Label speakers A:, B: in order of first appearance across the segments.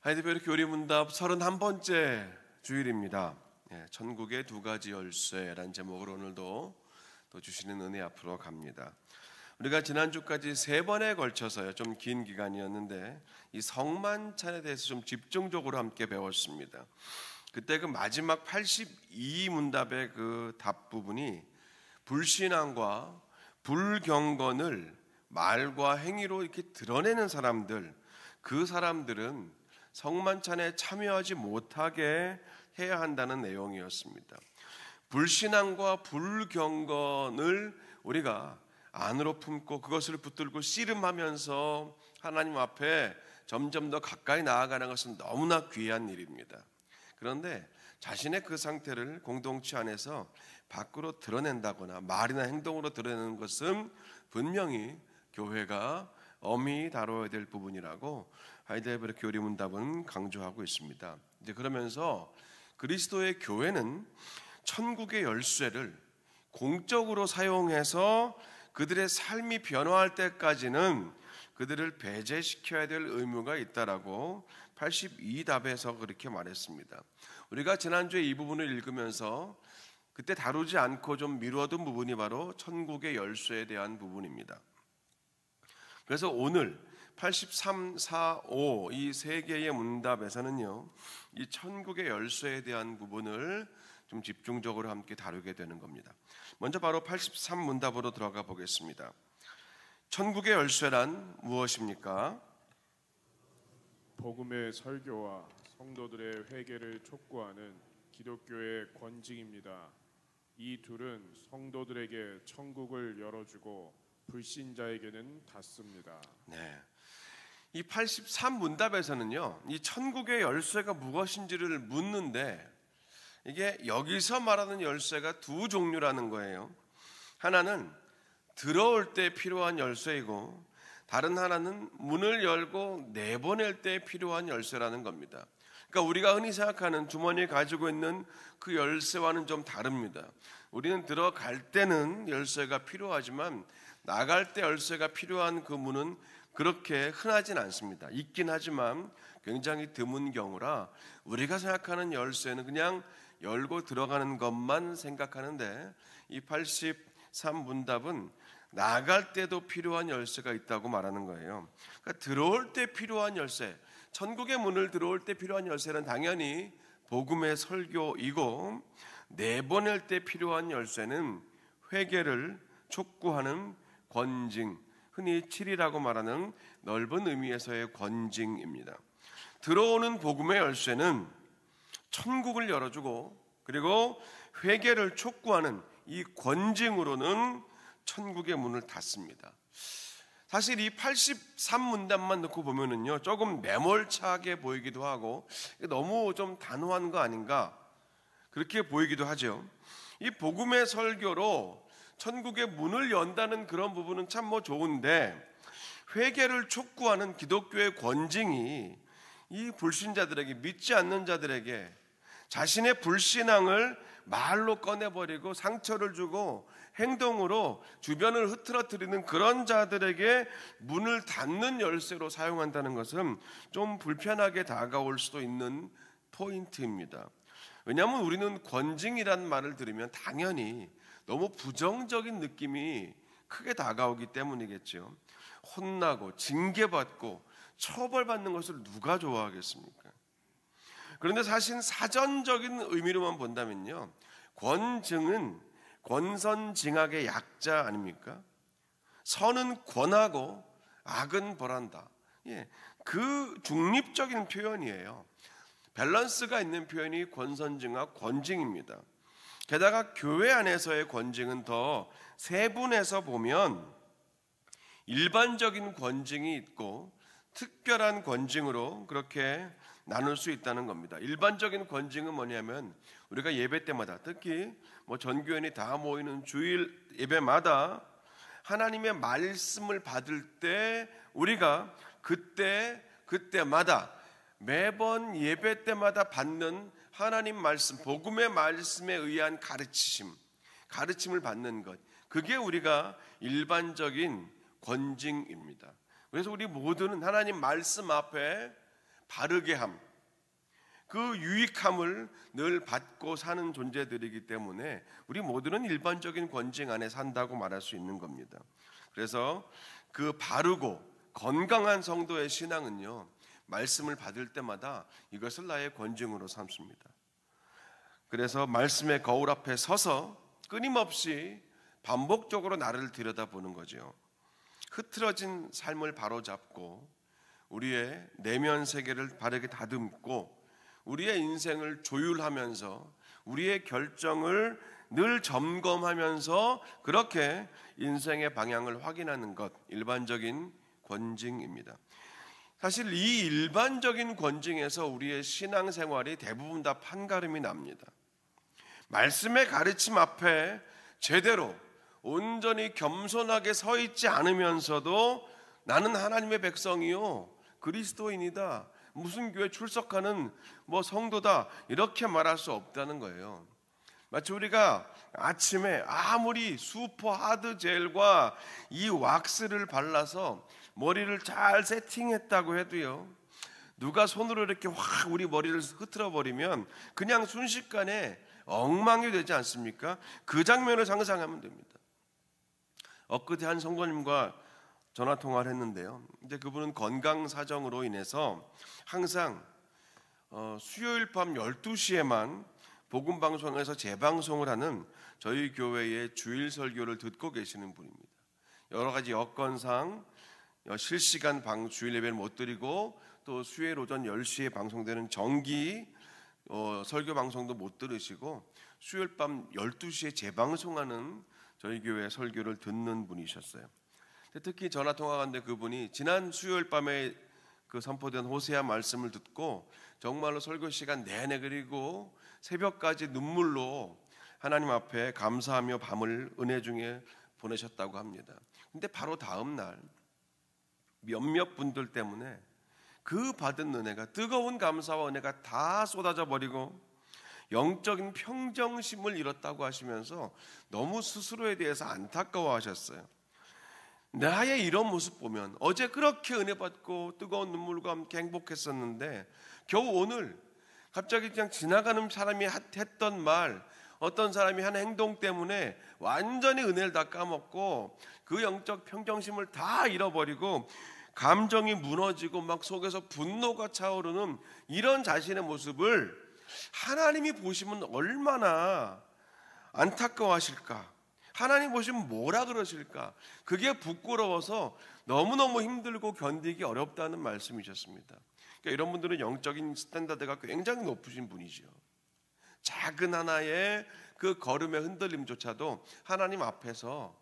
A: 하이드베르 교리문답 31번째 주일입니다. 천국의 두 가지 열쇠라는 제목으로 오늘도 또 주시는 은혜 앞으로 갑니다. 우리가 지난주까지 3번에 걸쳐서요, 좀 긴 기간이었는데 이 성만찬에 대해서 좀 집중적으로 함께 배웠습니다. 그때 그 마지막 82문답의 그 답 부분이 불신앙과 불경건을 말과 행위로 이렇게 드러내는 사람들, 그 사람들은 성만찬에 참여하지 못하게 해야 한다는 내용이었습니다. 불신앙과 불경건을 우리가 안으로 품고 그것을 붙들고 씨름하면서 하나님 앞에 점점 더 가까이 나아가는 것은 너무나 귀한 일입니다. 그런데 자신의 그 상태를 공동체 안에서 밖으로 드러낸다거나 말이나 행동으로 드러내는 것은 분명히 교회가 엄히 다뤄야 될 부분이라고 하이델베르 교리문답은 강조하고 있습니다. 이제 그러면서 그리스도의 교회는 천국의 열쇠를 공적으로 사용해서 그들의 삶이 변화할 때까지는 그들을 배제시켜야 될 의무가 있다라고 82답에서 그렇게 말했습니다. 우리가 지난주에 이 부분을 읽으면서 그때 다루지 않고 좀 미루어둔 부분이 바로 천국의 열쇠에 대한 부분입니다. 그래서 오늘 83, 4, 5 이 세 개의 문답에서는요, 이 천국의 열쇠에 대한 부분을 좀 집중적으로 함께 다루게 되는 겁니다. 먼저 바로 83문답으로 들어가 보겠습니다. 천국의 열쇠란 무엇입니까?
B: 복음의 설교와 성도들의 회개를 촉구하는 기독교의 권징입니다. 이 둘은 성도들에게 천국을 열어주고 불신자에게는 닫습니다.
A: 네. 이 83문답에서는요, 이 천국의 열쇠가 무엇인지를 묻는데 이게 여기서 말하는 열쇠가 두 종류라는 거예요. 하나는 들어올 때 필요한 열쇠이고 다른 하나는 문을 열고 내보낼 때 필요한 열쇠라는 겁니다. 그러니까 우리가 흔히 생각하는 주머니에 가지고 있는 그 열쇠와는 좀 다릅니다. 우리는 들어갈 때는 열쇠가 필요하지만 나갈 때 열쇠가 필요한 그 문은 그렇게 흔하진 않습니다. 있긴 하지만 굉장히 드문 경우라 우리가 생각하는 열쇠는 그냥 열고 들어가는 것만 생각하는데 이 83문답은 나갈 때도 필요한 열쇠가 있다고 말하는 거예요. 그러니까 들어올 때 필요한 열쇠, 천국의 문을 들어올 때 필요한 열쇠는 당연히 복음의 설교이고 내보낼 때 필요한 열쇠는 회개를 촉구하는 권징, 흔히 7이라고 말하는 넓은 의미에서의 권징입니다. 들어오는 복음의 열쇠는 천국을 열어주고 그리고 회개를 촉구하는 이 권징으로는 천국의 문을 닫습니다. 사실 이 83문답만 놓고 보면은요, 조금 매몰차게 보이기도 하고 너무 좀 단호한 거 아닌가 그렇게 보이기도 하죠. 이 복음의 설교로 천국의 문을 연다는 그런 부분은 참 좋은데 회개를 촉구하는 기독교의 권징이 이 불신자들에게, 믿지 않는 자들에게 자신의 불신앙을 말로 꺼내버리고 상처를 주고 행동으로 주변을 흐트러뜨리는 그런 자들에게 문을 닫는 열쇠로 사용한다는 것은 좀 불편하게 다가올 수도 있는 포인트입니다. 왜냐하면 우리는 권징이라는 말을 들으면 당연히 너무 부정적인 느낌이 크게 다가오기 때문이겠죠. 혼나고 징계받고 처벌받는 것을 누가 좋아하겠습니까? 그런데 사실 사전적인 의미로만 본다면요, 권증은 권선징악의 약자 아닙니까? 선은 권하고 악은 벌한다. 그 중립적인 표현이에요. 밸런스가 있는 표현이 권선징악, 권징입니다. 게다가 교회 안에서의 권징은 더 세분해서 보면 일반적인 권징이 있고 특별한 권징으로 그렇게 나눌 수 있다는 겁니다. 일반적인 권징은 뭐냐면 우리가 예배 때마다, 특히 전교인이 다 모이는 주일 예배마다 하나님의 말씀을 받을 때 우리가 그때마다 매번 예배 때마다 받는 하나님 말씀, 복음의 말씀에 의한 가르침을 받는 것, 그게 우리가 일반적인 권징입니다. 그래서 우리 모두는 하나님 말씀 앞에 바르게 함, 그 유익함을 늘 받고 사는 존재들이기 때문에 우리 모두는 일반적인 권징 안에 산다고 말할 수 있는 겁니다. 그래서 그 바르고 건강한 성도의 신앙은요, 말씀을 받을 때마다 이것을 나의 권징으로 삼습니다. 그래서 말씀의 거울 앞에 서서 끊임없이 반복적으로 나를 들여다보는 거죠. 흐트러진 삶을 바로잡고 우리의 내면 세계를 바르게 다듬고 우리의 인생을 조율하면서 우리의 결정을 늘 점검하면서 그렇게 인생의 방향을 확인하는 것, 일반적인 권징입니다. 사실 이 일반적인 권징에서 우리의 신앙생활이 대부분 다 판가름이 납니다. 말씀의 가르침 앞에 제대로 온전히 겸손하게 서 있지 않으면서도 나는 하나님의 백성이요, 그리스도인이다, 무슨 교회 출석하는 성도다, 이렇게 말할 수 없다는 거예요. 마치 우리가 아침에 아무리 슈퍼 하드 젤과 이 왁스를 발라서 머리를 잘 세팅했다고 해도요, 누가 손으로 이렇게 확 우리 머리를 흐트러 버리면 그냥 순식간에 엉망이 되지 않습니까? 그 장면을 상상하면 됩니다. 엊그제 한 성도님과 전화 통화를 했는데요, 이제 그분은 건강 사정으로 인해서 항상 수요일 밤 12시에만 복음방송에서 재방송을 하는 저희 교회의 주일 설교를 듣고 계시는 분입니다. 여러 가지 여건상 실시간 주일 예배를 못 드리고 또 수요일 오전 10시에 방송되는 정기 설교 방송도 못 들으시고 수요일 밤 12시에 재방송하는 저희 교회 설교를 듣는 분이셨어요. 특히 전화 통화가 왔는데 그분이 지난 수요일 밤에 그 선포된 호세아 말씀을 듣고 정말로 설교 시간 내내 그리고 새벽까지 눈물로 하나님 앞에 감사하며 밤을 은혜 중에 보내셨다고 합니다. 근데 바로 다음 날 몇몇 분들 때문에 그 받은 은혜가, 뜨거운 감사와 은혜가 다 쏟아져 버리고 영적인 평정심을 잃었다고 하시면서 너무 스스로에 대해서 안타까워하셨어요. 나의 이런 모습 보면 어제 그렇게 은혜 받고 뜨거운 눈물과 함께 행복했었는데 겨우 오늘 갑자기 그냥 지나가는 사람이 했던 말, 어떤 사람이 한 행동 때문에 완전히 은혜를 다 까먹고 그 영적 평정심을 다 잃어버리고 감정이 무너지고 막 속에서 분노가 차오르는 이런 자신의 모습을 하나님이 보시면 얼마나 안타까워하실까? 하나님 보시면 뭐라 그러실까? 그게 부끄러워서 너무너무 힘들고 견디기 어렵다는 말씀이셨습니다. 그러니까 이런 분들은 영적인 스탠다드가 굉장히 높으신 분이죠. 작은 하나의 그 걸음의 흔들림조차도 하나님 앞에서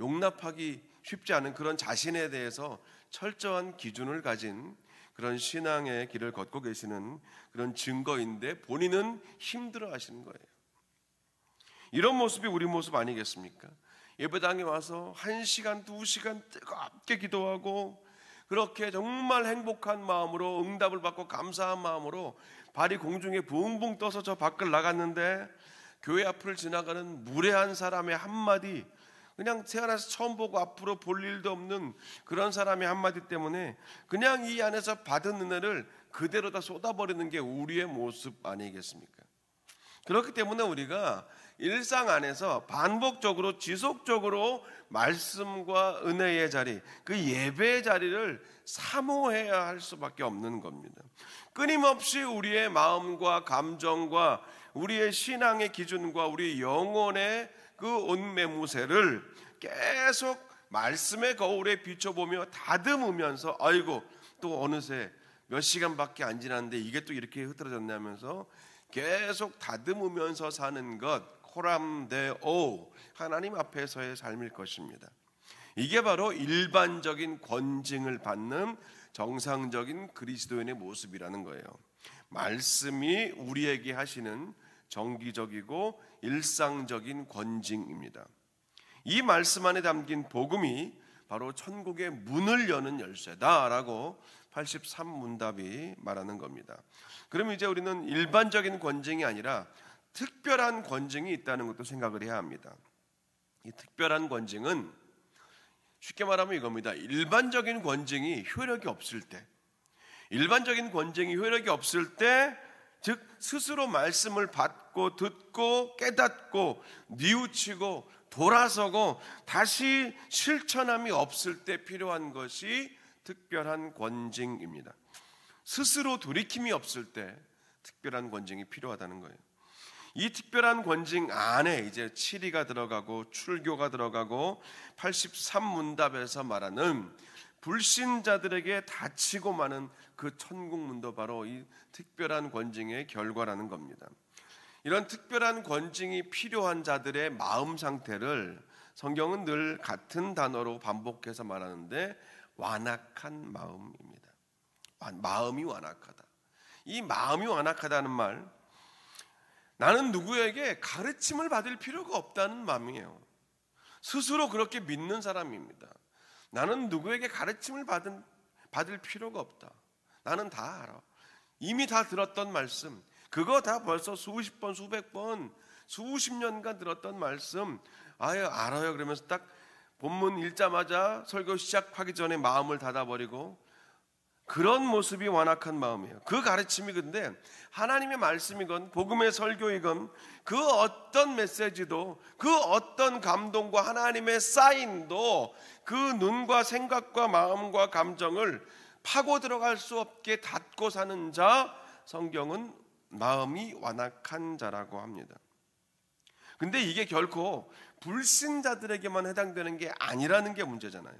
A: 용납하기 쉽지 않은 그런 자신에 대해서 철저한 기준을 가진 그런 신앙의 길을 걷고 계시는 그런 증거인데 본인은 힘들어 하시는 거예요. 이런 모습이 우리 모습 아니겠습니까? 예배당에 와서 1시간, 2시간 뜨겁게 기도하고 그렇게 정말 행복한 마음으로 응답을 받고 감사한 마음으로 발이 공중에 붕붕 떠서 저 밖을 나갔는데 교회 앞을 지나가는 무례한 사람의 한마디, 그냥 태어나서 처음 보고 앞으로 볼 일도 없는 그런 사람의 한마디 때문에 그냥 이 안에서 받은 은혜를 그대로 다 쏟아버리는 게 우리의 모습 아니겠습니까? 그렇기 때문에 우리가 일상 안에서 반복적으로 지속적으로 말씀과 은혜의 자리, 그 예배의 자리를 사모해야 할 수밖에 없는 겁니다. 끊임없이 우리의 마음과 감정과 우리의 신앙의 기준과 우리 영혼의 그 온매무새를 계속 말씀의 거울에 비춰보며 다듬으면서 아이고 또 어느새 몇 시간밖에 안 지났는데 이게 또 이렇게 흐트러졌네 하면서 계속 다듬으면서 사는 것, 코람데오, 하나님 앞에서의 삶일 것입니다. 이게 바로 일반적인 권징을 받는 정상적인 그리스도인의 모습이라는 거예요. 말씀이 우리에게 하시는 정기적이고 일상적인 권징입니다. 이 말씀 안에 담긴 복음이 바로 천국의 문을 여는 열쇠다라고 83문답이 말하는 겁니다. 그럼 이제 우리는 일반적인 권징이 아니라 특별한 권징이 있다는 것도 생각을 해야 합니다. 이 특별한 권징은 쉽게 말하면 이겁니다. 일반적인 권징이 효력이 없을 때, 일반적인 권징이 효력이 없을 때, 즉 스스로 말씀을 받고 듣고 깨닫고 뉘우치고 돌아서고 다시 실천함이 없을 때 필요한 것이 특별한 권징입니다. 스스로 돌이킴이 없을 때 특별한 권징이 필요하다는 거예요. 이 특별한 권징 안에 이제 치리가 들어가고 출교가 들어가고 83문답에서 말하는 불신자들에게 닫히고 마는 그 천국문도 바로 이 특별한 권징의 결과라는 겁니다. 이런 특별한 권징이 필요한 자들의 마음 상태를 성경은 늘 같은 단어로 반복해서 말하는데 완악한 마음입니다. 마음이 완악하다. 이 마음이 완악하다는 말, 나는 누구에게 가르침을 받을 필요가 없다는 마음이에요. 스스로 그렇게 믿는 사람입니다. 나는 누구에게 가르침을 받을 필요가 없다. 나는 다 알아. 이미 다 들었던 말씀, 그거 다 벌써 수십 번, 수백 번, 수십 년간 들었던 말씀, 아유 알아요. 그러면서 딱 본문 읽자마자 설교 시작하기 전에 마음을 닫아버리고, 그런 모습이 완악한 마음이에요. 그 가르침이 근데 하나님의 말씀이건 복음의 설교이건 그 어떤 메시지도, 그 어떤 감동과 하나님의 사인도 그 눈과 생각과 마음과 감정을 파고 들어갈 수 없게 닫고 사는 자, 성경은 마음이 완악한 자라고 합니다. 근데 이게 결코 불신자들에게만 해당되는 게 아니라는 게 문제잖아요.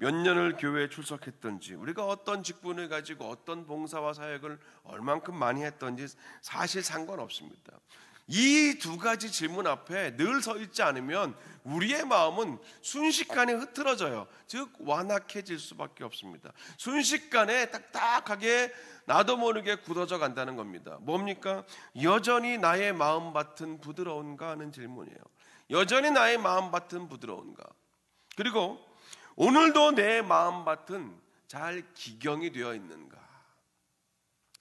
A: 몇 년을 교회에 출석했던지, 우리가 어떤 직분을 가지고 어떤 봉사와 사역을 얼만큼 많이 했던지 사실 상관없습니다. 이 두 가지 질문 앞에 늘 서 있지 않으면 우리의 마음은 순식간에 흐트러져요. 즉 완악해질 수밖에 없습니다. 순식간에 딱딱하게 나도 모르게 굳어져 간다는 겁니다. 뭡니까? 여전히 나의 마음밭은 부드러운가 하는 질문이에요. 여전히 나의 마음밭은 부드러운가? 그리고 오늘도 내 마음밭은 잘 기경이 되어 있는가?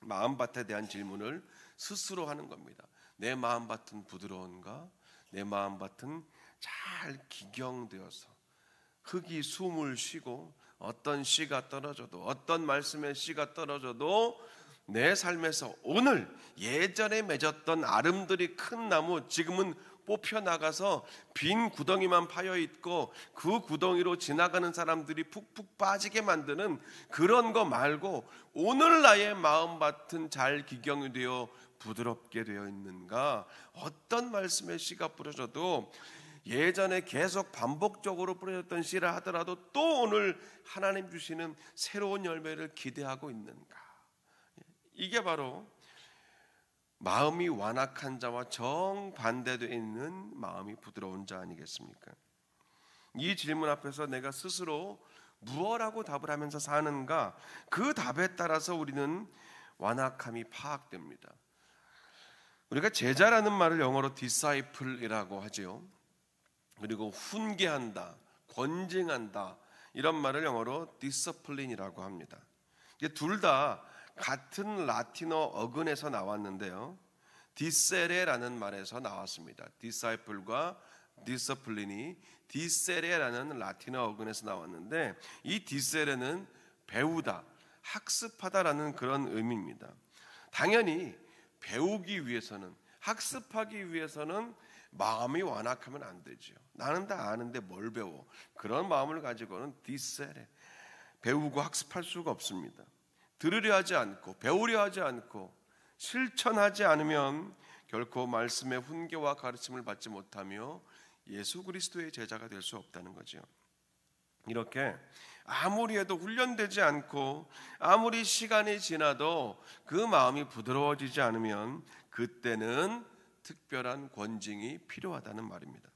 A: 마음밭에 대한 질문을 스스로 하는 겁니다. 내 마음밭은 부드러운가? 내 마음밭은 잘 기경되어서 흙이 숨을 쉬고 어떤 씨가 떨어져도, 어떤 말씀의 씨가 떨어져도 내 삶에서 오늘 예전에 맺었던 아름드리 큰 나무, 지금은 뽑혀 나가서 빈 구덩이만 파여 있고 그 구덩이로 지나가는 사람들이 푹푹 빠지게 만드는 그런 거 말고, 오늘 나의 마음밭은 잘 기경이 되어 부드럽게 되어 있는가? 어떤 말씀의 씨가 뿌려져도 예전에 계속 반복적으로 뿌려졌던 씨라 하더라도 또 오늘 하나님 주시는 새로운 열매를 기대하고 있는가? 이게 바로 마음이 완악한 자와 정반대되어 있는 마음이 부드러운 자 아니겠습니까? 이 질문 앞에서 내가 스스로 무엇라고 답을 하면서 사는가? 그 답에 따라서 우리는 완악함이 파악됩니다. 우리가 제자라는 말을 영어로 disciple이라고 하죠. 그리고 훈계한다, 권징한다, 이런 말을 영어로 discipline이라고 합니다. 이게 둘 다 같은 라틴어 어근에서 나왔는데요, 디세레라는 말에서 나왔습니다. disciple과 discipline이 디세레라는 라틴어 어근에서 나왔는데, 이 디세레는 배우다, 학습하다라는 그런 의미입니다. 당연히 배우기 위해서는, 학습하기 위해서는 마음이 완악하면 안 되죠. 나는 다 아는데 뭘 배워? 그런 마음을 가지고는 디세레, 배우고 학습할 수가 없습니다. 들으려 하지 않고 배우려 하지 않고 실천하지 않으면 결코 말씀의 훈계와 가르침을 받지 못하며 예수 그리스도의 제자가 될 수 없다는 거죠. 이렇게 아무리 해도 훈련되지 않고 아무리 시간이 지나도 그 마음이 부드러워지지 않으면 그때는 특별한 권징이 필요하다는 말입니다.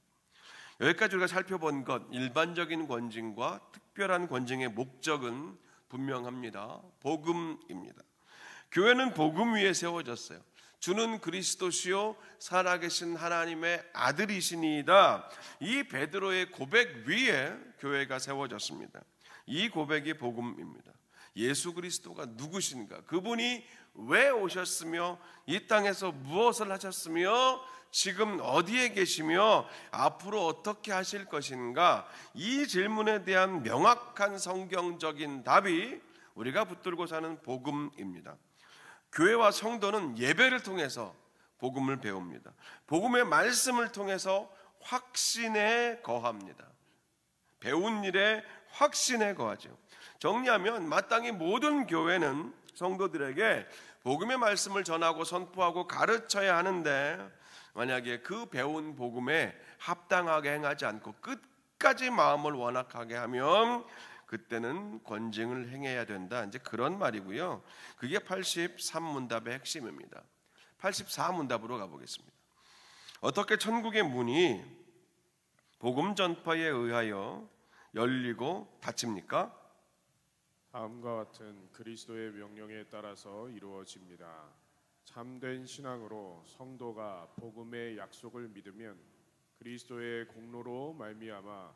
A: 여기까지 우리가 살펴본 것, 일반적인 권징과 특별한 권징의 목적은 분명합니다. 복음입니다. 교회는 복음 위에 세워졌어요. 주는 그리스도시요 살아계신 하나님의 아들이시니이다. 이 베드로의 고백 위에 교회가 세워졌습니다. 이 고백이 복음입니다. 예수 그리스도가 누구신가? 그분이 왜 오셨으며 이 땅에서 무엇을 하셨으며 지금 어디에 계시며 앞으로 어떻게 하실 것인가? 이 질문에 대한 명확한 성경적인 답이 우리가 붙들고 사는 복음입니다. 교회와 성도는 예배를 통해서 복음을 배웁니다. 복음의 말씀을 통해서 확신에 거합니다. 배운 일에 확신에 거하죠. 정리하면 마땅히 모든 교회는 성도들에게 복음의 말씀을 전하고 선포하고 가르쳐야 하는데, 만약에 그 배운 복음에 합당하게 행하지 않고 끝까지 마음을 완악하게 하면 그때는 권징을 행해야 된다. 이제 그런 말이고요. 그게 83문답의 핵심입니다. 84문답으로 가보겠습니다. 어떻게 천국의 문이 복음 전파에 의하여 열리고 닫힙니까?
B: 다음과 같은 그리스도의 명령에 따라서 이루어집니다. 참된 신앙으로 성도가 복음의 약속을 믿으면 그리스도의 공로로 말미암아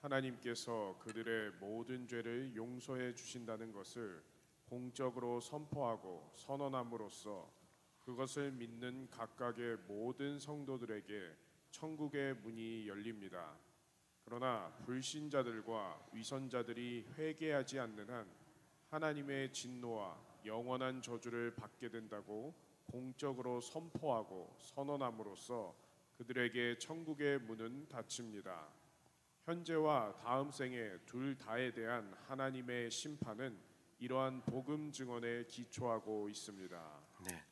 B: 하나님께서 그들의 모든 죄를 용서해 주신다는 것을 공적으로 선포하고 선언함으로써 그것을 믿는 각각의 모든 성도들에게 천국의 문이 열립니다. 그러나 불신자들과 위선자들이 회개하지 않는 한 하나님의 진노와 영원한 저주를 받게 된다고 공적으로 선포하고 선언함으로써 그들에게 천국의 문은 닫힙니다. 현재와 다음 생에 둘 다에 대한 하나님의 심판은 이러한 복음 증언에 기초하고 있습니다.
A: 네.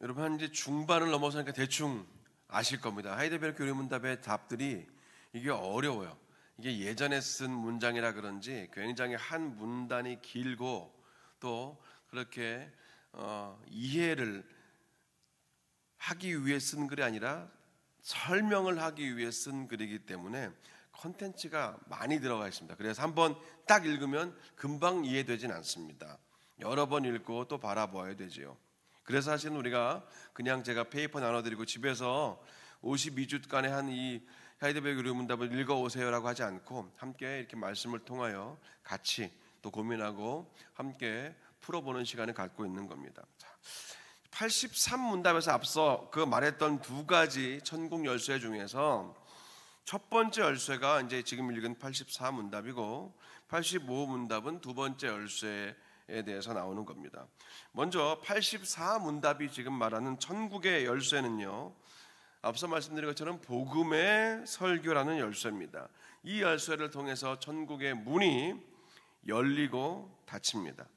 A: 여러분, 이제 중반을 넘어서니까 대충 아실 겁니다. 하이델베르크 교리문답의 답들이 이게 어려워요. 이게 예전에 쓴 문장이라 그런지 굉장히 한 문단이 길고 또 그렇게 이해를 하기 위해 쓴 글이 아니라 설명을 하기 위해 쓴 글이기 때문에 컨텐츠가 많이 들어가 있습니다. 그래서 한번 딱 읽으면 금방 이해되진 않습니다. 여러 번 읽고 또 바라보아야 되지요. 그래서 사실은 우리가 그냥 제가 페이퍼 나눠드리고 집에서 52주간의 한 이 하이델베르크 교리문답을 읽어오세요라고 하지 않고 함께 이렇게 말씀을 통하여 같이 또 고민하고 함께 풀어보는 시간을 갖고 있는 겁니다. 83문답에서 앞서 그 말했던 두 가지 천국 열쇠 중에서 첫 번째 열쇠가 이제 지금 읽은 84문답이고 85문답은 두 번째 열쇠에 대해서 나오는 겁니다. 먼저 84문답이 지금 말하는 천국의 열쇠는요, 앞서 말씀드린 것처럼 복음의 설교라는 열쇠입니다. 이 열쇠를 통해서 천국의 문이 열리고 닫힙니다.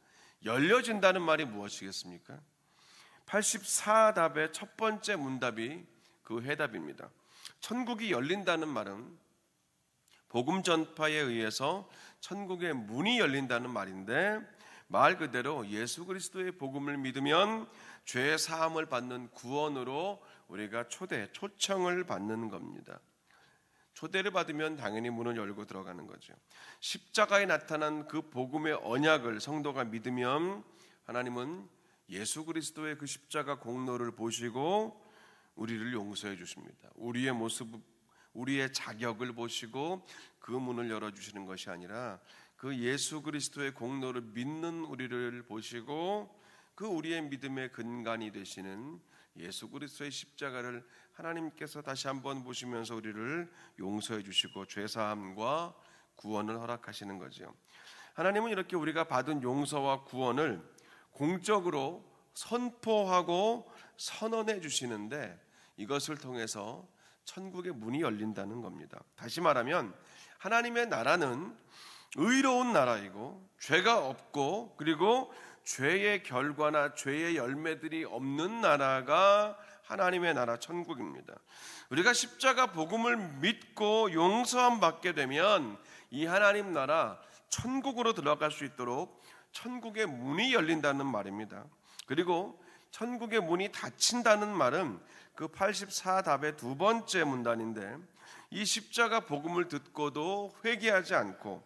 A: 열려진다는 말이 무엇이겠습니까? 84답의 첫 번째 문답이 그 해답입니다. 천국이 열린다는 말은 복음 전파에 의해서 천국의 문이 열린다는 말인데, 말 그대로 예수 그리스도의 복음을 믿으면 죄 사함을 받는 구원으로 우리가 초청을 받는 겁니다. 초대를 받으면 당연히 문을 열고 들어가는 거죠. 십자가에 나타난 그 복음의 언약을 성도가 믿으면 하나님은 예수 그리스도의 그 십자가 공로를 보시고 우리를 용서해 주십니다. 우리의 모습, 우리의 자격을 보시고 그 문을 열어주시는 것이 아니라 그 예수 그리스도의 공로를 믿는 우리를 보시고 그 우리의 믿음의 근간이 되시는 예수 그리스도의 십자가를 하나님께서 다시 한번 보시면서 우리를 용서해 주시고 죄사함과 구원을 허락하시는 거죠. 하나님은 이렇게 우리가 받은 용서와 구원을 공적으로 선포하고 선언해 주시는데, 이것을 통해서 천국의 문이 열린다는 겁니다. 다시 말하면 하나님의 나라는 의로운 나라이고 죄가 없고 그리고 죄의 결과나 죄의 열매들이 없는 나라가 하나님의 나라 천국입니다. 우리가 십자가 복음을 믿고 용서함 받게 되면 이 하나님 나라 천국으로 들어갈 수 있도록 천국의 문이 열린다는 말입니다. 그리고 천국의 문이 닫힌다는 말은 그 84답의 두 번째 문단인데, 이 십자가 복음을 듣고도 회개하지 않고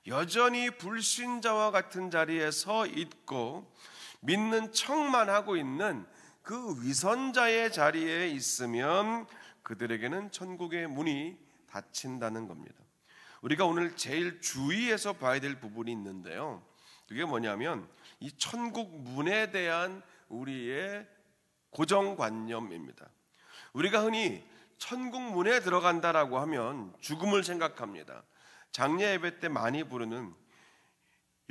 A: 여전히 불신자와 같은 자리에 서 있고 믿는 척만 하고 있는 그 위선자의 자리에 있으면 그들에게는 천국의 문이 닫힌다는 겁니다. 우리가 오늘 제일 주의해서 봐야 될 부분이 있는데요, 그게 뭐냐면 이 천국 문에 대한 우리의 고정관념입니다. 우리가 흔히 천국 문에 들어간다라고 하면 죽음을 생각합니다. 장례 예배 때 많이 부르는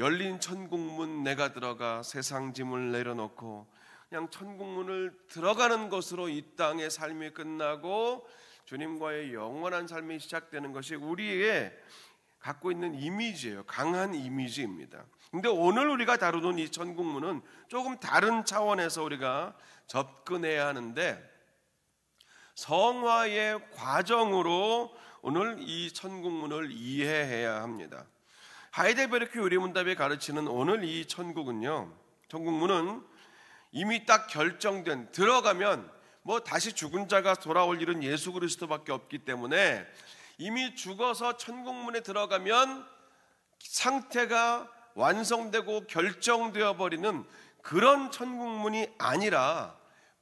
A: 열린 천국문 내가 들어가 세상 짐을 내려놓고 그냥 천국문을 들어가는 것으로 이 땅의 삶이 끝나고 주님과의 영원한 삶이 시작되는 것이 우리의 갖고 있는 이미지예요. 강한 이미지입니다. 근데 오늘 우리가 다루는 이 천국문은 조금 다른 차원에서 우리가 접근해야 하는데, 성화의 과정으로 오늘 이 천국문을 이해해야 합니다. 하이델베르크 요리문답이 가르치는 오늘 이 천국문은 이미 딱 결정된, 들어가면 뭐 다시 죽은 자가 돌아올 일은 예수 그리스도밖에 없기 때문에 이미 죽어서 천국문에 들어가면 상태가 완성되고 결정되어 버리는 그런 천국문이 아니라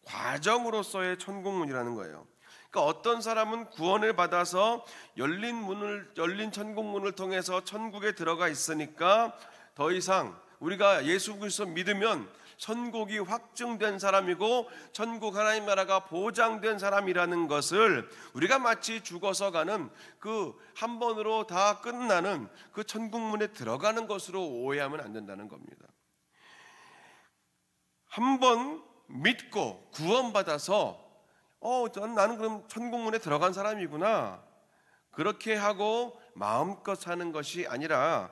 A: 과정으로서의 천국문이라는 거예요. 그러니까 어떤 사람은 구원을 받아서 열린 천국문을 통해서 천국에 들어가 있으니까 더 이상 우리가 예수 그리스도 믿으면 천국이 확증된 사람이고 천국 하나님 나라가 보장된 사람이라는 것을 우리가 마치 죽어서 가는 그 한 번으로 다 끝나는 그 천국문에 들어가는 것으로 오해하면 안 된다는 겁니다. 한 번 믿고 구원받아서 나는 그럼 천국문에 들어간 사람이구나, 그렇게 하고 마음껏 사는 것이 아니라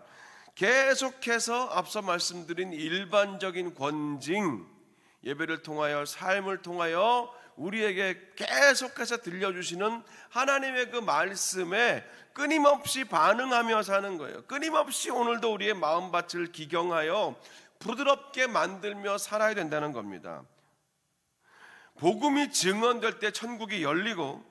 A: 계속해서 앞서 말씀드린 일반적인 권징, 예배를 통하여 삶을 통하여 우리에게 계속해서 들려주시는 하나님의 그 말씀에 끊임없이 반응하며 사는 거예요. 끊임없이 오늘도 우리의 마음밭을 기경하여 부드럽게 만들며 살아야 된다는 겁니다. 복음이 증언될 때 천국이 열리고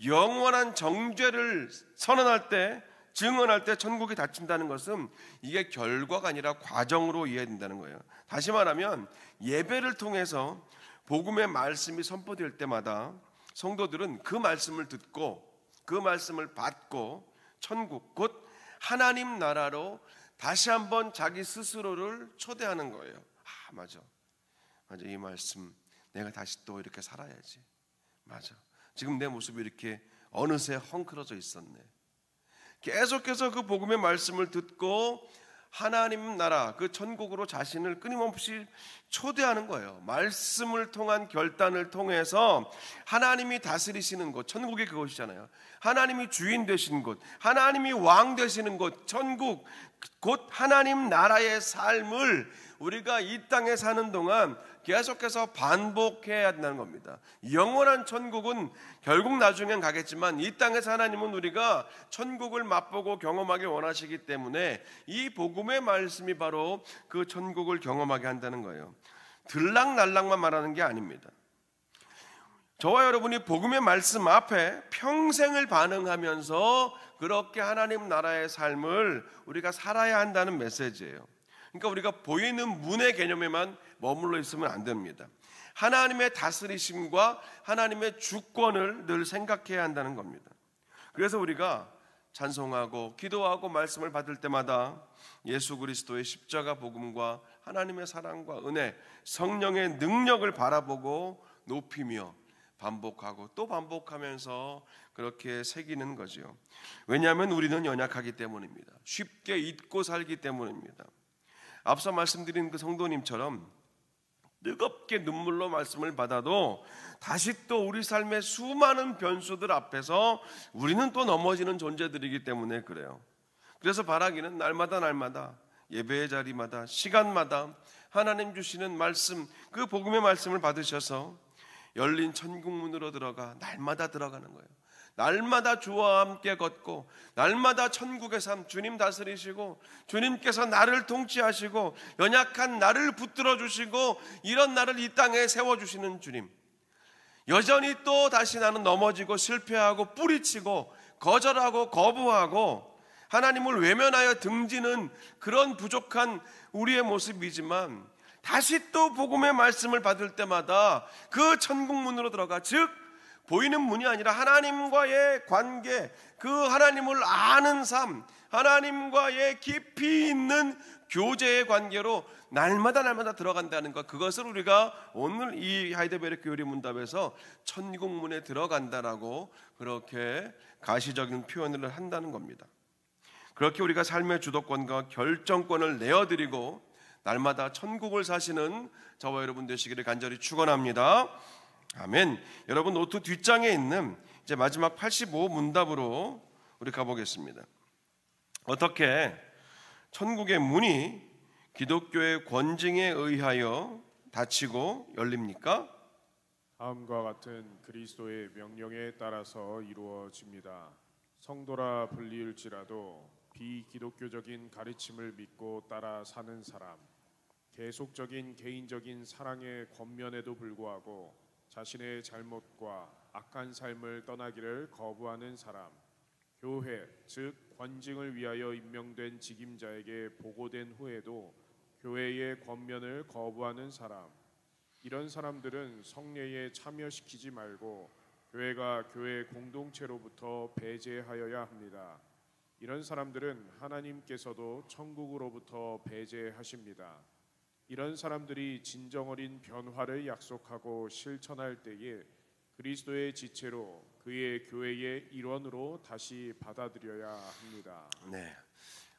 A: 영원한 정죄를 선언할 때, 증언할 때 천국이 닫힌다는 것은 이게 결과가 아니라 과정으로 이해된다는 거예요. 다시 말하면 예배를 통해서 복음의 말씀이 선포될 때마다 성도들은 그 말씀을 듣고 그 말씀을 받고 천국, 곧 하나님 나라로 다시 한번 자기 스스로를 초대하는 거예요. 맞아, 이 말씀 내가 다시 또 이렇게 살아야지. 맞아, 지금 내 모습이 이렇게 어느새 헝클어져 있었네. 계속해서 그 복음의 말씀을 듣고 하나님 나라, 그 천국으로 자신을 끊임없이 초대하는 거예요. 말씀을 통한 결단을 통해서 하나님이 다스리시는 곳, 천국이 그곳이잖아요. 하나님이 주인 되신 곳, 하나님이 왕 되시는 곳, 천국, 곧 하나님 나라의 삶을 우리가 이 땅에 사는 동안 계속해서 반복해야 한다는 겁니다. 영원한 천국은 결국 나중엔 가겠지만 이 땅에서 하나님은 우리가 천국을 맛보고 경험하기 원하시기 때문에 이 복음의 말씀이 바로 그 천국을 경험하게 한다는 거예요. 들락날락만 말하는 게 아닙니다. 저와 여러분이 복음의 말씀 앞에 평생을 반응하면서 그렇게 하나님 나라의 삶을 우리가 살아야 한다는 메시지예요. 그러니까 우리가 보이는 문의 개념에만 머물러 있으면 안 됩니다. 하나님의 다스리심과 하나님의 주권을 늘 생각해야 한다는 겁니다. 그래서 우리가 찬송하고 기도하고 말씀을 받을 때마다 예수 그리스도의 십자가 복음과 하나님의 사랑과 은혜, 성령의 능력을 바라보고 높이며 반복하고 또 반복하면서 그렇게 새기는 거죠. 왜냐하면 우리는 연약하기 때문입니다. 쉽게 잊고 살기 때문입니다. 앞서 말씀드린 그 성도님처럼 뜨겁게 눈물로 말씀을 받아도 다시 또 우리 삶의 수많은 변수들 앞에서 우리는 또 넘어지는 존재들이기 때문에 그래요. 그래서 바라기는 날마다 예배의 자리마다 시간마다 하나님 주시는 말씀, 그 복음의 말씀을 받으셔서 열린 천국문으로 들어가 날마다 들어가는 거예요. 날마다 주와 함께 걷고 날마다 천국의 삶, 주님 다스리시고 주님께서 나를 통치하시고 연약한 나를 붙들어 주시고 이런 나를 이 땅에 세워주시는 주님, 여전히 또 다시 나는 넘어지고 실패하고 뿌리치고 거절하고 거부하고 하나님을 외면하여 등지는 그런 부족한 우리의 모습이지만 다시 또 복음의 말씀을 받을 때마다 그 천국문으로 들어가, 즉 보이는 문이 아니라 하나님과의 관계, 그 하나님을 아는 삶, 하나님과의 깊이 있는 교제의 관계로 날마다 들어간다는 것, 그것을 우리가 오늘 이 하이델베르크 요리문답에서 천국문에 들어간다라고 그렇게 가시적인 표현을 한다는 겁니다. 그렇게 우리가 삶의 주도권과 결정권을 내어드리고 날마다 천국을 사시는 저와 여러분 되시기를 간절히 축원합니다. 아멘. 여러분 노트 뒷장에 있는 이제 마지막 85문답으로 우리 가보겠습니다. 어떻게 천국의 문이 기독교의 권징에 의하여 닫히고 열립니까?
B: 다음과 같은 그리스도의 명령에 따라서 이루어집니다. 성도라 불리울지라도 비기독교적인 가르침을 믿고 따라 사는 사람, 계속적인 개인적인 사랑의 권면에도 불구하고 자신의 잘못과 악한 삶을 떠나기를 거부하는 사람, 교회, 즉 권징을 위하여 임명된 직임자에게 보고된 후에도 교회의 권면을 거부하는 사람, 이런 사람들은 성례에 참여시키지 말고 교회가 교회 공동체로부터 배제하여야 합니다. 이런 사람들은 하나님께서도 천국으로부터 배제하십니다. 이런 사람들이 진정 어린 변화를 약속하고 실천할 때에 그리스도의 지체로 그의 교회의 일원으로 다시 받아들여야 합니다.
A: 네.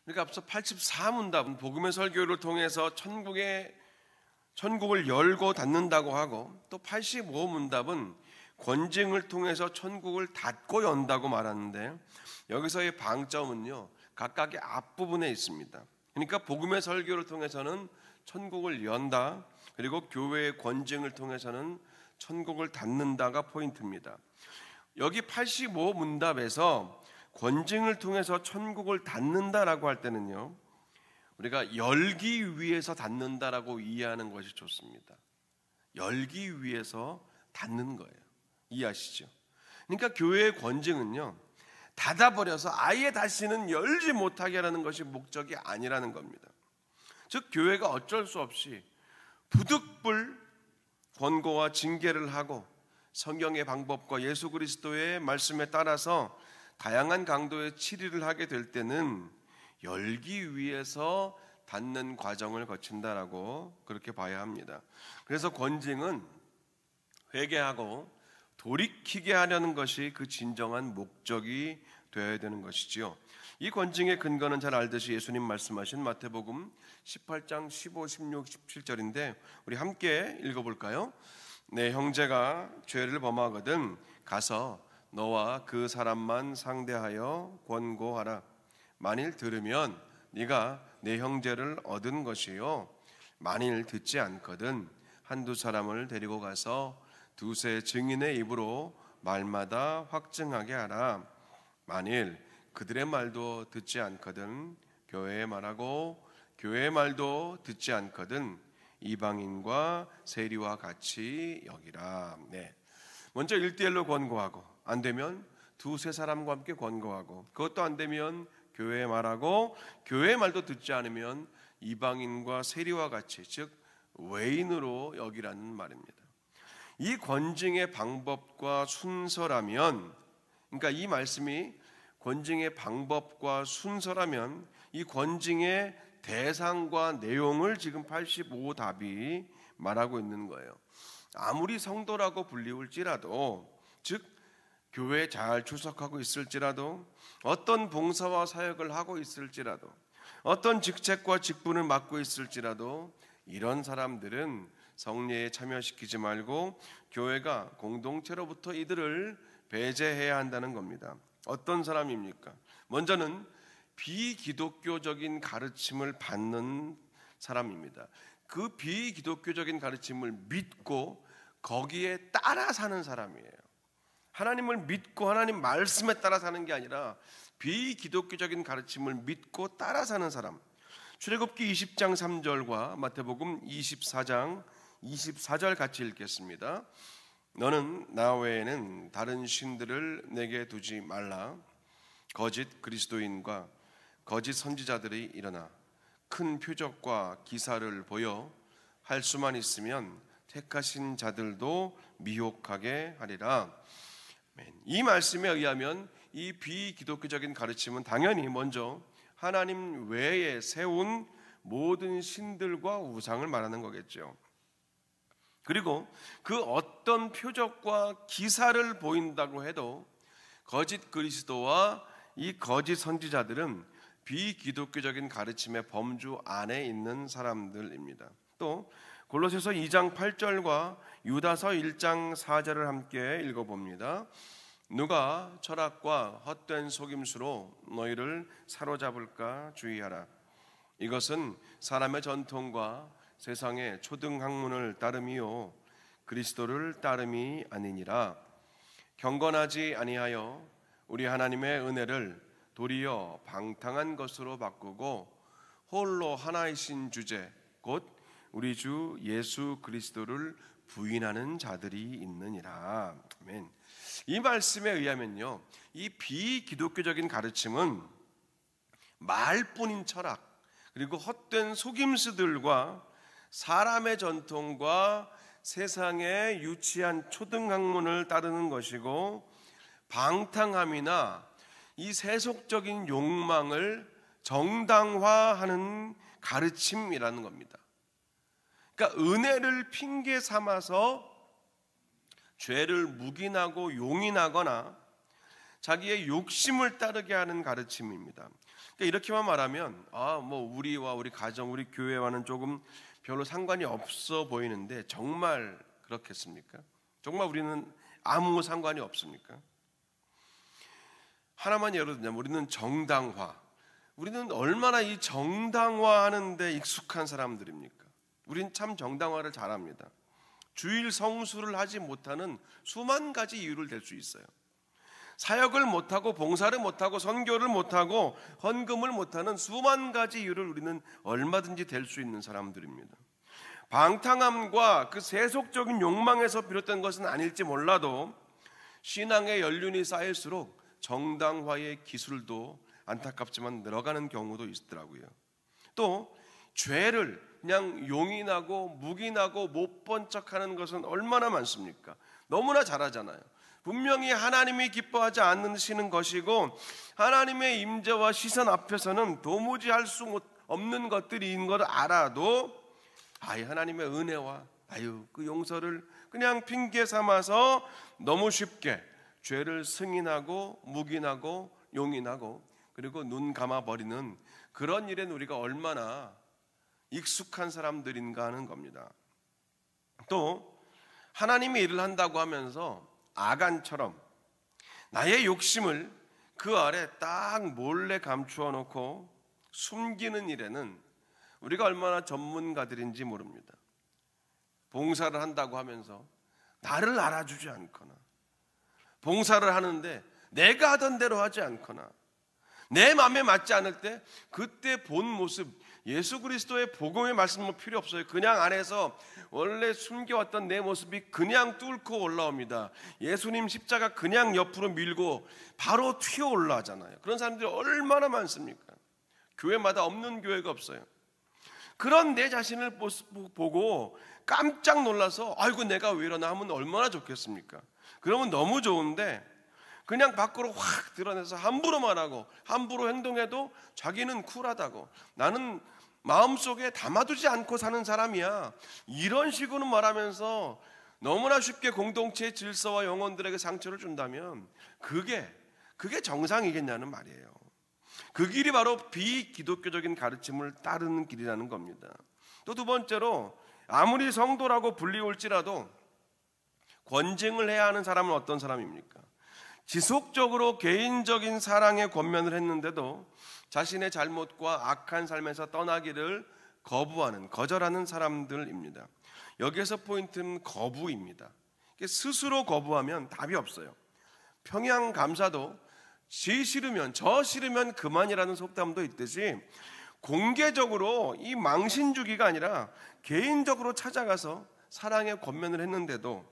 A: 그러니까 앞서 84문답은 복음의 설교를 통해서 천국을 열고 닫는다고 하고, 또 85문답은 권징을 통해서 천국을 닫고 연다고 말하는데, 여기서의 방점은요 각각의 앞부분에 있습니다. 그러니까 복음의 설교를 통해서는 천국을 연다, 그리고 교회의 권징을 통해서는 천국을 닫는다가 포인트입니다. 여기 85문답에서 권징을 통해서 천국을 닫는다라고 할 때는요, 우리가 열기 위해서 닫는다라고 이해하는 것이 좋습니다. 열기 위해서 닫는 거예요. 이해하시죠? 그러니까 교회의 권징은요, 닫아버려서 아예 다시는 열지 못하게 하라는 것이 목적이 아니라는 겁니다. 즉 교회가 어쩔 수 없이 부득불 권고와 징계를 하고 성경의 방법과 예수 그리스도의 말씀에 따라서 다양한 강도의 치리를 하게 될 때는 열기 위해서 닫는 과정을 거친다라고 그렇게 봐야 합니다. 그래서 권징은 회개하고 돌이키게 하려는 것이 그 진정한 목적이 되어야 되는 것이지요. 이 권징의 근거는 잘 알듯이 예수님 말씀하신 마태복음 18장 15, 16, 17절인데 우리 함께 읽어볼까요? 내 형제가 죄를 범하거든 가서 너와 그 사람만 상대하여 권고하라. 만일 들으면 네가 내 형제를 얻은 것이요, 만일 듣지 않거든 한두 사람을 데리고 가서 두세 증인의 입으로 말마다 확증하게 하라. 만일 그들의 말도 듣지 않거든 교회의 말하고 교회의 말도 듣지 않거든 이방인과 세리와 같이 여기라. 네. 먼저 1:1로 권고하고, 안 되면 두세 사람과 함께 권고하고, 그것도 안 되면 교회의 말하고, 교회의 말도 듣지 않으면 이방인과 세리와 같이, 즉 외인으로 여기라는 말입니다. 이 권징의 방법과 순서라면, 그러니까 이 말씀이 권징의 방법과 순서라면 이 권징의 대상과 내용을 지금 85답이 말하고 있는 거예요. 아무리 성도라고 불리울지라도, 즉 교회에 잘 출석하고 있을지라도, 어떤 봉사와 사역을 하고 있을지라도, 어떤 직책과 직분을 맡고 있을지라도 이런 사람들은 성례에 참여시키지 말고 교회가 공동체로부터 이들을 배제해야 한다는 겁니다. 어떤 사람입니까? 먼저는 비기독교적인 가르침을 받는 사람입니다. 그 비기독교적인 가르침을 믿고 거기에 따라 사는 사람이에요. 하나님을 믿고 하나님 말씀에 따라 사는 게 아니라 비기독교적인 가르침을 믿고 따라 사는 사람. 출애굽기 20장 3절과 마태복음 24장 24절 같이 읽겠습니다. 너는 나 외에는 다른 신들을 내게 두지 말라. 거짓 그리스도인과 거짓 선지자들이 일어나 큰 표적과 기사를 보여 할 수만 있으면 택하신 자들도 미혹하게 하리라. 이 말씀에 의하면 이 비기독교적인 가르침은 당연히 먼저 하나님 외에 세운 모든 신들과 우상을 말하는 거겠죠. 그리고 그 어떤 표적과 기사를 보인다고 해도 거짓 그리스도와 이 거짓 선지자들은 비기독교적인 가르침의 범주 안에 있는 사람들입니다. 또 골로새서 2장 8절과 유다서 1장 4절을 함께 읽어봅니다. 누가 철학과 헛된 속임수로 너희를 사로잡을까 주의하라. 이것은 사람의 전통과 세상의 초등학문을 따름이요 그리스도를 따름이 아니니라. 경건하지 아니하여 우리 하나님의 은혜를 도리어 방탕한 것으로 바꾸고 홀로 하나이신 주제 곧 우리 주 예수 그리스도를 부인하는 자들이 있느니라. 아멘. 이 말씀에 의하면요, 이 비기독교적인 가르침은 말뿐인 철학 그리고 헛된 속임수들과 사람의 전통과 세상의 유치한 초등학문을 따르는 것이고 방탕함이나 이 세속적인 욕망을 정당화하는 가르침이라는 겁니다. 그러니까 은혜를 핑계 삼아서 죄를 묵인하고 용인하거나 자기의 욕심을 따르게 하는 가르침입니다. 그러니까 이렇게만 말하면 우리와 우리 가정, 우리 교회와는 조금 별로 상관이 없어 보이는데 정말 그렇겠습니까? 정말 우리는 아무 상관이 없습니까? 하나만 예로 들자면 우리는 정당화, 우리는 얼마나 이 정당화하는 데 익숙한 사람들입니까? 우리는 참 정당화를 잘합니다. 주일 성수를 하지 못하는 수만 가지 이유를 댈 수 있어요. 사역을 못하고 봉사를 못하고 선교를 못하고 헌금을 못하는 수만 가지 이유를 우리는 얼마든지 댈 수 있는 사람들입니다. 방탕함과 그 세속적인 욕망에서 비롯된 것은 아닐지 몰라도 신앙의 연륜이 쌓일수록 정당화의 기술도 안타깝지만 늘어가는 경우도 있더라고요. 또 죄를 그냥 용인하고 묵인하고 못 본 척하는 것은 얼마나 많습니까? 너무나 잘하잖아요. 분명히 하나님이 기뻐하지 않으시는 것이고 하나님의 임재와 시선 앞에서는 도무지 할 수 없는 것들인 걸 알아도 하나님의 은혜와 그 용서를 그냥 핑계 삼아서 너무 쉽게 죄를 승인하고 묵인하고 용인하고 그리고 눈 감아버리는 그런 일엔 우리가 얼마나 익숙한 사람들인가 하는 겁니다. 또 하나님이 일을 한다고 하면서 아간처럼 나의 욕심을 그 아래 딱 몰래 감추어 놓고 숨기는 일에는 우리가 얼마나 전문가들인지 모릅니다. 봉사를 한다고 하면서 나를 알아주지 않거나 봉사를 하는데 내가 하던 대로 하지 않거나 내 마음에 맞지 않을 때 그때 본 모습, 예수 그리스도의 복음의 말씀은 필요 없어요. 그냥 안에서 원래 숨겨왔던 내 모습이 그냥 뚫고 올라옵니다. 예수님 십자가 그냥 옆으로 밀고 바로 튀어 올라가잖아요. 그런 사람들이 얼마나 많습니까? 교회마다 없는 교회가 없어요. 그런 내 자신을 보고 깜짝 놀라서 아이고 내가 왜 이러나 하면 얼마나 좋겠습니까? 그러면 너무 좋은데 그냥 밖으로 확 드러내서 함부로 말하고 함부로 행동해도 자기는 쿨하다고, 나는 마음속에 담아두지 않고 사는 사람이야, 이런 식으로 말하면서 너무나 쉽게 공동체의 질서와 영혼들에게 상처를 준다면 그게 정상이겠냐는 말이에요. 그 길이 바로 비기독교적인 가르침을 따르는 길이라는 겁니다. 또 두 번째로 아무리 성도라고 불리울지라도 권징을 해야 하는 사람은 어떤 사람입니까? 지속적으로 개인적인 사랑의 권면을 했는데도 자신의 잘못과 악한 삶에서 떠나기를 거절하는 사람들입니다. 여기에서 포인트는 거부입니다. 스스로 거부하면 답이 없어요. 평양감사도 저 싫으면 그만이라는 속담도 있듯이 공개적으로 이 망신주기가 아니라 개인적으로 찾아가서 사랑의 권면을 했는데도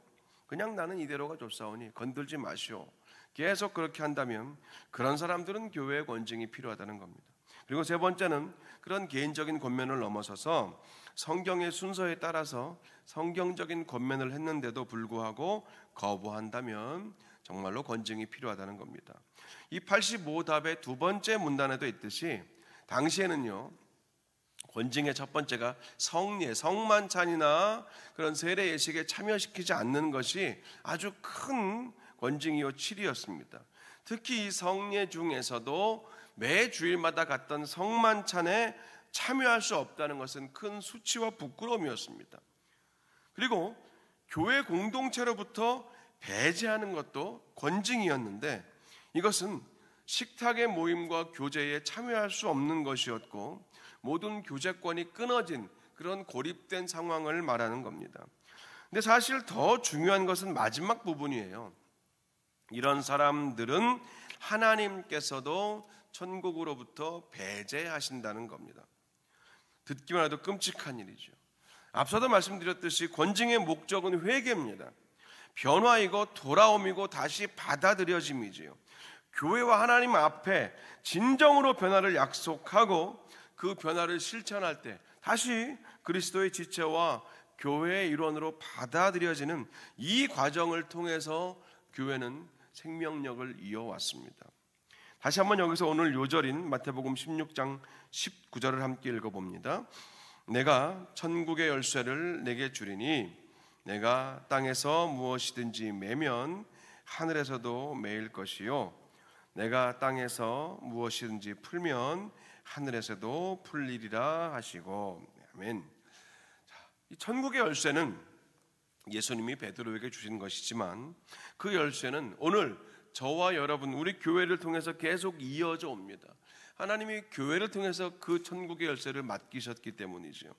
A: 그냥 나는 이대로가 좋사오니 건들지 마시오, 계속 그렇게 한다면 그런 사람들은 교회의 권징이 필요하다는 겁니다. 그리고 세 번째는 그런 개인적인 권면을 넘어서서 성경의 순서에 따라서 성경적인 권면을 했는데도 불구하고 거부한다면 정말로 권징이 필요하다는 겁니다. 이 85답의 두 번째 문단에도 있듯이 당시에는요, 권징의 첫 번째가 성례, 성만찬이나 그런 세례 예식에 참여시키지 않는 것이 아주 큰 권징이요 칠이었습니다. 특히 이 성례 중에서도 매 주일마다 갔던 성만찬에 참여할 수 없다는 것은 큰 수치와 부끄러움이었습니다. 그리고 교회 공동체로부터 배제하는 것도 권징이었는데 이것은 식탁의 모임과 교제에 참여할 수 없는 것이었고 모든 교제권이 끊어진 그런 고립된 상황을 말하는 겁니다. 근데 사실 더 중요한 것은 마지막 부분이에요. 이런 사람들은 하나님께서도 천국으로부터 배제하신다는 겁니다. 듣기만 해도 끔찍한 일이죠. 앞서도 말씀드렸듯이 권징의 목적은 회개입니다. 변화이고 돌아옴이고 다시 받아들여짐이지요. 교회와 하나님 앞에 진정으로 변화를 약속하고 그 변화를 실천할 때 다시 그리스도의 지체와 교회의 일원으로 받아들여지는 이 과정을 통해서 교회는 생명력을 이어왔습니다. 다시 한번 여기서 오늘 요절인 마태복음 16장 19절을 함께 읽어봅니다. 내가 천국의 열쇠를 내게 주리니 내가 땅에서 무엇이든지 매면 하늘에서도 매일 것이요 내가 땅에서 무엇이든지 풀면 하늘에서도 풀리리라 하시고. 아멘. 이 천국의 열쇠는 예수님이 베드로에게 주신 것이지만 그 열쇠는 오늘 저와 여러분 우리 교회를 통해서 계속 이어져 옵니다. 하나님이 교회를 통해서 그 천국의 열쇠를 맡기셨기 때문이죠.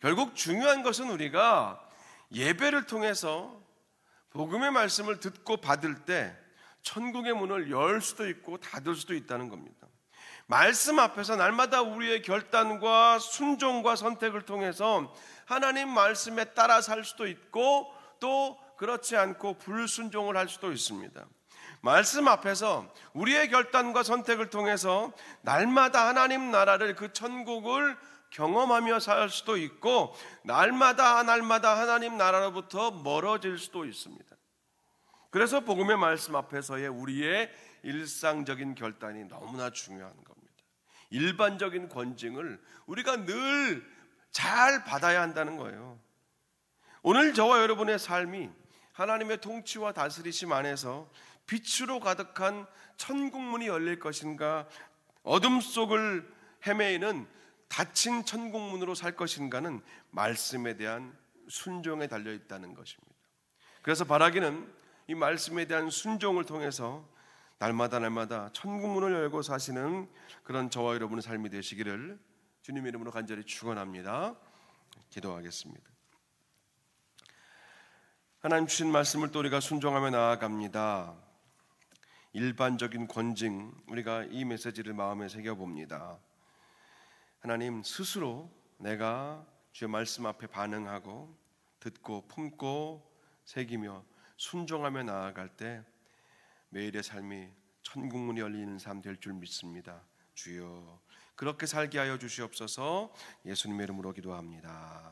A: 결국 중요한 것은 우리가 예배를 통해서 복음의 말씀을 듣고 받을 때 천국의 문을 열 수도 있고 닫을 수도 있다는 겁니다. 말씀 앞에서 날마다 우리의 결단과 순종과 선택을 통해서 하나님 말씀에 따라 살 수도 있고 또 그렇지 않고 불순종을 할 수도 있습니다. 말씀 앞에서 우리의 결단과 선택을 통해서 날마다 하나님 나라를 그 천국을 경험하며 살 수도 있고 날마다 하나님 나라로부터 멀어질 수도 있습니다. 그래서 복음의 말씀 앞에서의 우리의 일상적인 결단이 너무나 중요한 겁니다. 일반적인 권징을 우리가 늘 잘 받아야 한다는 거예요. 오늘 저와 여러분의 삶이 하나님의 통치와 다스리심 안에서 빛으로 가득한 천국문이 열릴 것인가, 어둠 속을 헤매이는 닫힌 천국문으로 살 것인가는 말씀에 대한 순종에 달려 있다는 것입니다. 그래서 바라기는 이 말씀에 대한 순종을 통해서 날마다 천국문을 열고 사시는 그런 저와 여러분의 삶이 되시기를 주님의 이름으로 간절히 축원합니다. 기도하겠습니다. 하나님 주신 말씀을 또 우리가 순종하며 나아갑니다. 일반적인 권징, 우리가 이 메시지를 마음에 새겨봅니다. 하나님 스스로 내가 주의 말씀 앞에 반응하고 듣고 품고 새기며 순종하며 나아갈 때 매일의 삶이 천국문이 열리는 삶 될 줄 믿습니다. 주여 그렇게 살게 하여 주시옵소서. 예수님의 이름으로 기도합니다.